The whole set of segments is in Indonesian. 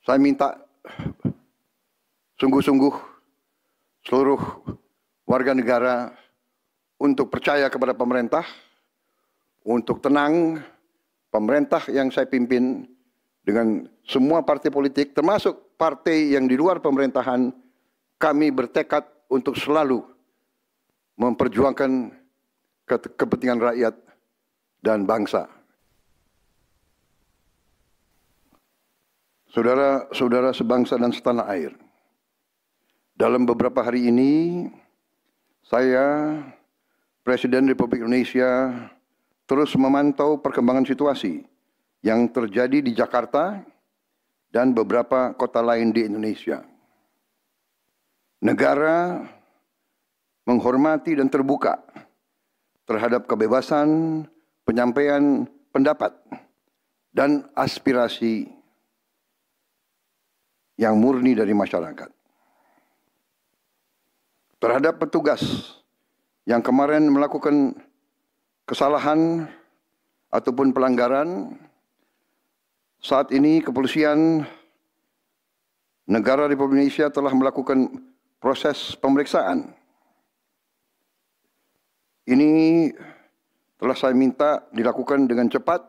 Saya minta sungguh-sungguh seluruh warga negara untuk percaya kepada pemerintah, untuk tenang. Pemerintah yang saya pimpin dengan semua partai politik, termasuk partai yang di luar pemerintahan, kami bertekad untuk selalu memperjuangkan kepentingan rakyat dan bangsa. Saudara-saudara sebangsa dan setanah air, dalam beberapa hari ini, saya, Presiden Republik Indonesia, terus memantau perkembangan situasi yang terjadi di Jakarta dan beberapa kota lain di Indonesia. Negara menghormati dan terbuka terhadap kebebasan penyampaian pendapat dan aspirasi yang murni dari masyarakat. Terhadap petugas yang kemarin melakukan kesalahan ataupun pelanggaran, saat ini kepolisian negara Republik Indonesia telah melakukan proses pemeriksaan. Ini telah saya minta dilakukan dengan cepat,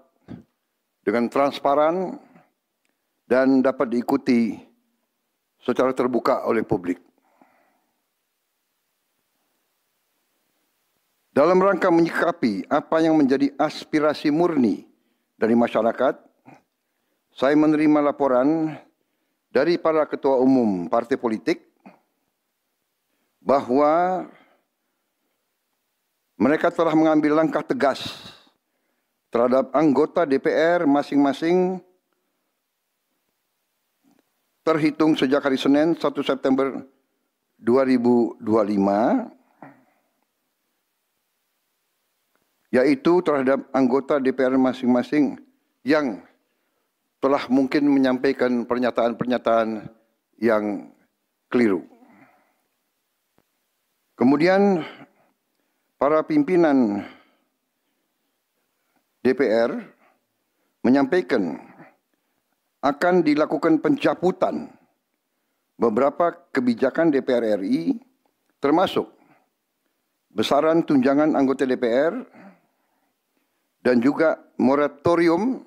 dengan transparan, dan dapat diikuti secara terbuka oleh publik. Dalam rangka menyikapi apa yang menjadi aspirasi murni dari masyarakat, saya menerima laporan dari para ketua umum partai politik bahwa mereka telah mengambil langkah tegas terhadap anggota DPR masing-masing terhitung sejak hari Senin 1 September 2025, yaitu terhadap anggota DPR masing-masing yang telah mungkin menyampaikan pernyataan-pernyataan yang keliru. Kemudian para pimpinan DPR menyampaikan akan dilakukan pencabutan beberapa kebijakan DPR RI, termasuk besaran tunjangan anggota DPR, dan juga moratorium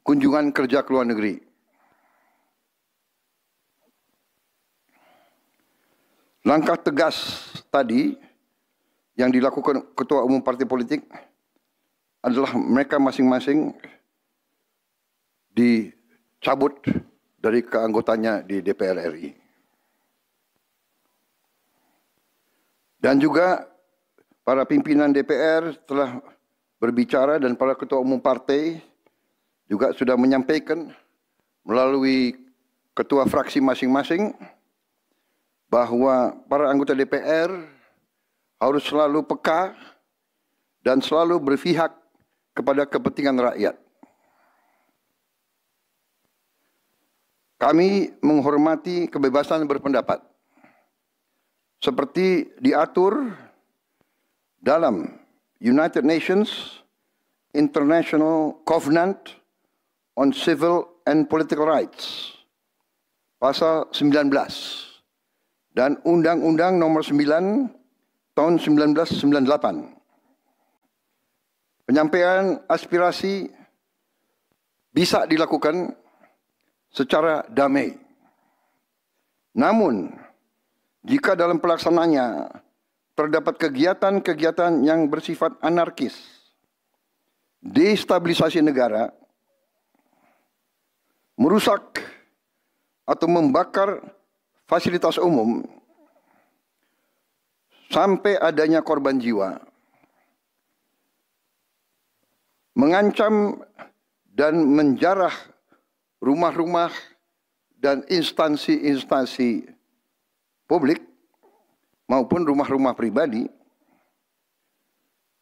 kunjungan kerja ke luar negeri. Langkah tegas tadi yang dilakukan ketua umum partai politik adalah mereka masing-masing dicabut dari keanggotaannya di DPR RI. Dan juga para pimpinan DPR telah berbicara dan para ketua umum partai juga sudah menyampaikan melalui ketua fraksi masing-masing bahwa para anggota DPR harus selalu peka dan selalu berpihak kepada kepentingan rakyat. Kami menghormati kebebasan berpendapat seperti diatur dalam United Nations International Covenant on Civil and Political Rights, pasal 19, dan Undang-Undang Nomor 9 tahun 1998. Penyampaian aspirasi bisa dilakukan secara damai. Namun, jika dalam pelaksananya terdapat kegiatan-kegiatan yang bersifat anarkis, destabilisasi negara, merusak atau membakar fasilitas umum, sampai adanya korban jiwa, mengancam dan menjarah rumah-rumah dan instansi-instansi publik maupun rumah-rumah pribadi,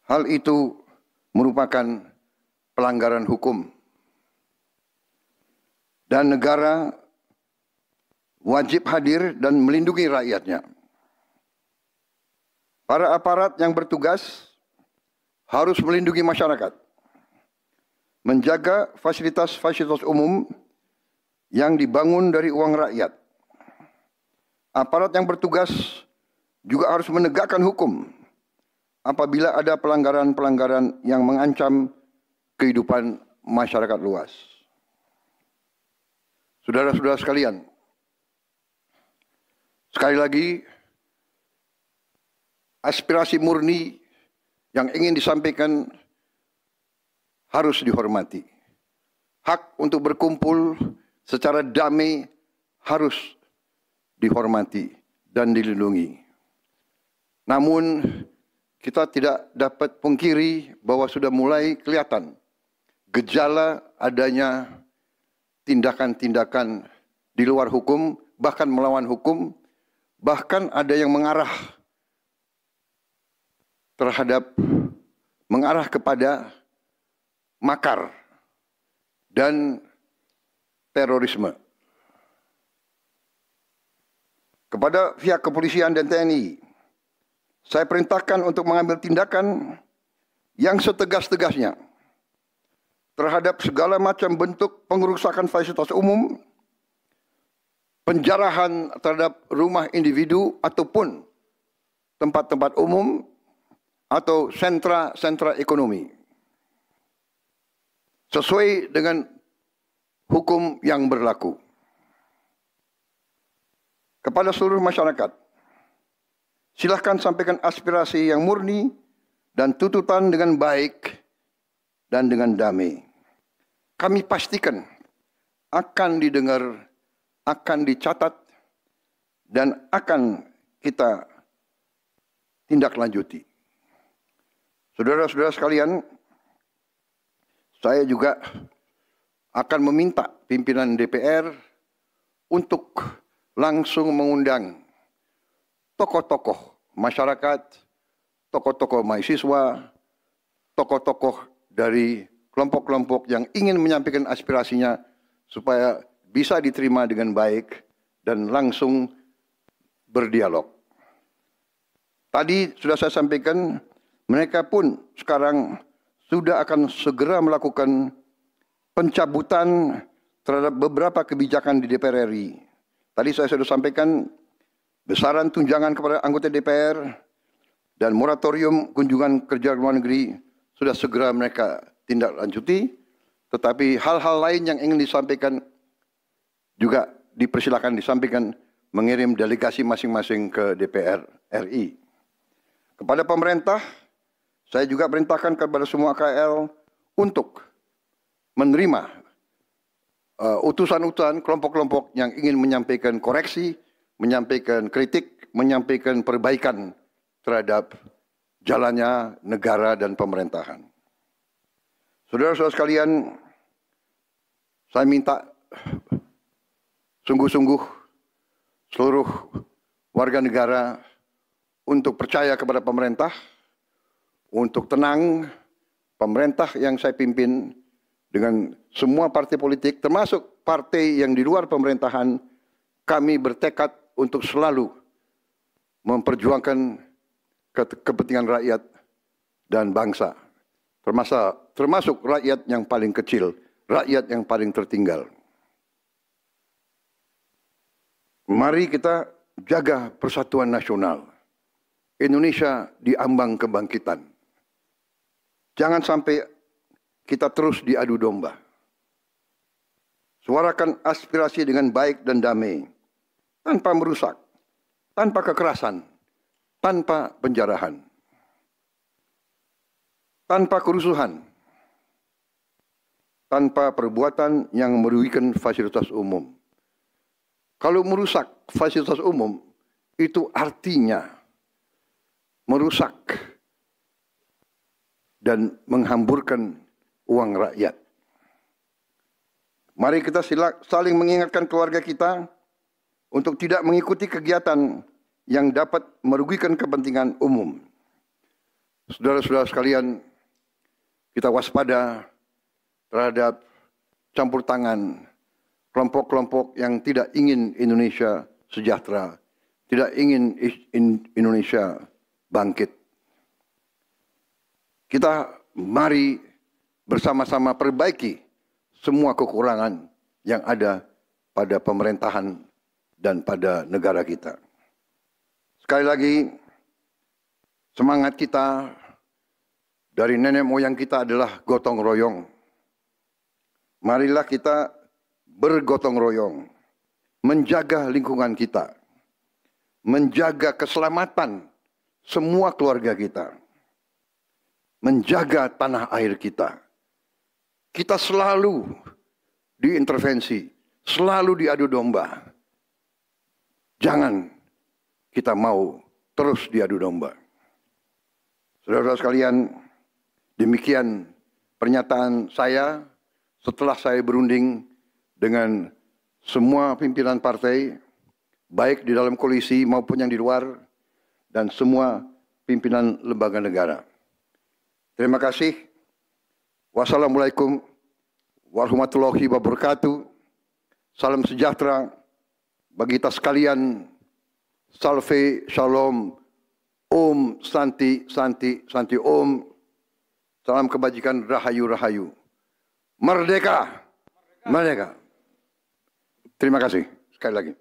hal itu merupakan pelanggaran hukum. Dan negara wajib hadir dan melindungi rakyatnya. Para aparat yang bertugas harus melindungi masyarakat, menjaga fasilitas-fasilitas umum yang dibangun dari uang rakyat. Aparat yang bertugas juga harus menegakkan hukum apabila ada pelanggaran-pelanggaran yang mengancam kehidupan masyarakat luas. Saudara-saudara sekalian, sekali lagi, aspirasi murni yang ingin disampaikan harus dihormati. Hak untuk berkumpul secara damai harus dihormati dan dilindungi. Namun, kita tidak dapat pungkiri bahwa sudah mulai kelihatan gejala adanya tindakan-tindakan di luar hukum, bahkan melawan hukum, bahkan ada yang mengarah kepada makar dan terorisme. Kepada pihak kepolisian dan TNI, saya perintahkan untuk mengambil tindakan yang setegas-tegasnya terhadap segala macam bentuk pengerusakan fasilitas umum, penjarahan terhadap rumah individu ataupun tempat-tempat umum atau sentra-sentra ekonomi, sesuai dengan hukum yang berlaku. Kepada seluruh masyarakat, silakan sampaikan aspirasi yang murni dan tuntutan dengan baik dan dengan damai. Kami pastikan akan didengar, akan dicatat, dan akan kita tindak lanjuti. Saudara-saudara sekalian, saya juga akan meminta pimpinan DPR untuk langsung mengundang tokoh-tokoh masyarakat, tokoh-tokoh mahasiswa, tokoh-tokoh dari kelompok-kelompok yang ingin menyampaikan aspirasinya supaya bisa diterima dengan baik dan langsung berdialog. Tadi sudah saya sampaikan, mereka pun sekarang sudah akan segera melakukan pencabutan terhadap beberapa kebijakan di DPR RI. Tadi saya sudah sampaikan besaran tunjangan kepada anggota DPR dan moratorium kunjungan kerja luar negeri sudah segera mereka tindak lanjuti, tetapi hal-hal lain yang ingin disampaikan juga dipersilakan disampaikan mengirim delegasi masing-masing ke DPR RI. Kepada pemerintah, saya juga perintahkan kepada semua KL untuk menerima utusan-utusan kelompok-kelompok yang ingin menyampaikan koreksi, menyampaikan kritik, menyampaikan perbaikan terhadap jalannya negara dan pemerintahan. Saudara-saudara sekalian, saya minta sungguh-sungguh seluruh warga negara untuk percaya kepada pemerintah, untuk tenang. Pemerintah yang saya pimpin dengan semua partai politik, termasuk partai yang di luar pemerintahan, kami bertekad untuk selalu memperjuangkan kepentingan rakyat dan bangsa. Termasuk rakyat yang paling kecil, rakyat yang paling tertinggal. Mari kita jaga persatuan nasional. Indonesia di ambang kebangkitan. Jangan sampai kita terus diadu domba. Suarakan aspirasi dengan baik dan damai, tanpa merusak, tanpa kekerasan, tanpa penjarahan, tanpa kerusuhan, tanpa perbuatan yang merugikan fasilitas umum. Kalau merusak fasilitas umum, itu artinya merusak dan menghamburkan uang rakyat. Mari kita saling mengingatkan keluarga kita untuk tidak mengikuti kegiatan yang dapat merugikan kepentingan umum. Saudara-saudara sekalian, kita waspada terhadap campur tangan kelompok-kelompok yang tidak ingin Indonesia sejahtera, tidak ingin Indonesia bangkit. Kita mari bersama-sama perbaiki semua kekurangan yang ada pada pemerintahan dan pada negara kita. Sekali lagi, semangat kita dari nenek moyang kita adalah gotong royong. Marilah kita bergotong royong, menjaga lingkungan kita, menjaga keselamatan semua keluarga kita, menjaga tanah air kita. Kita selalu diintervensi, selalu diadu domba. Jangan kita mau terus diadu domba. Saudara-saudara sekalian, demikian pernyataan saya setelah saya berunding dengan semua pimpinan partai, baik di dalam koalisi maupun yang di luar, dan semua pimpinan lembaga negara. Terima kasih. Wassalamualaikum warahmatullahi wabarakatuh. Salam sejahtera bagi kita sekalian. Salve, shalom, om, santi, santi, santi, om. Salam kebajikan, rahayu, rahayu. Merdeka, merdeka. Terima kasih sekali lagi.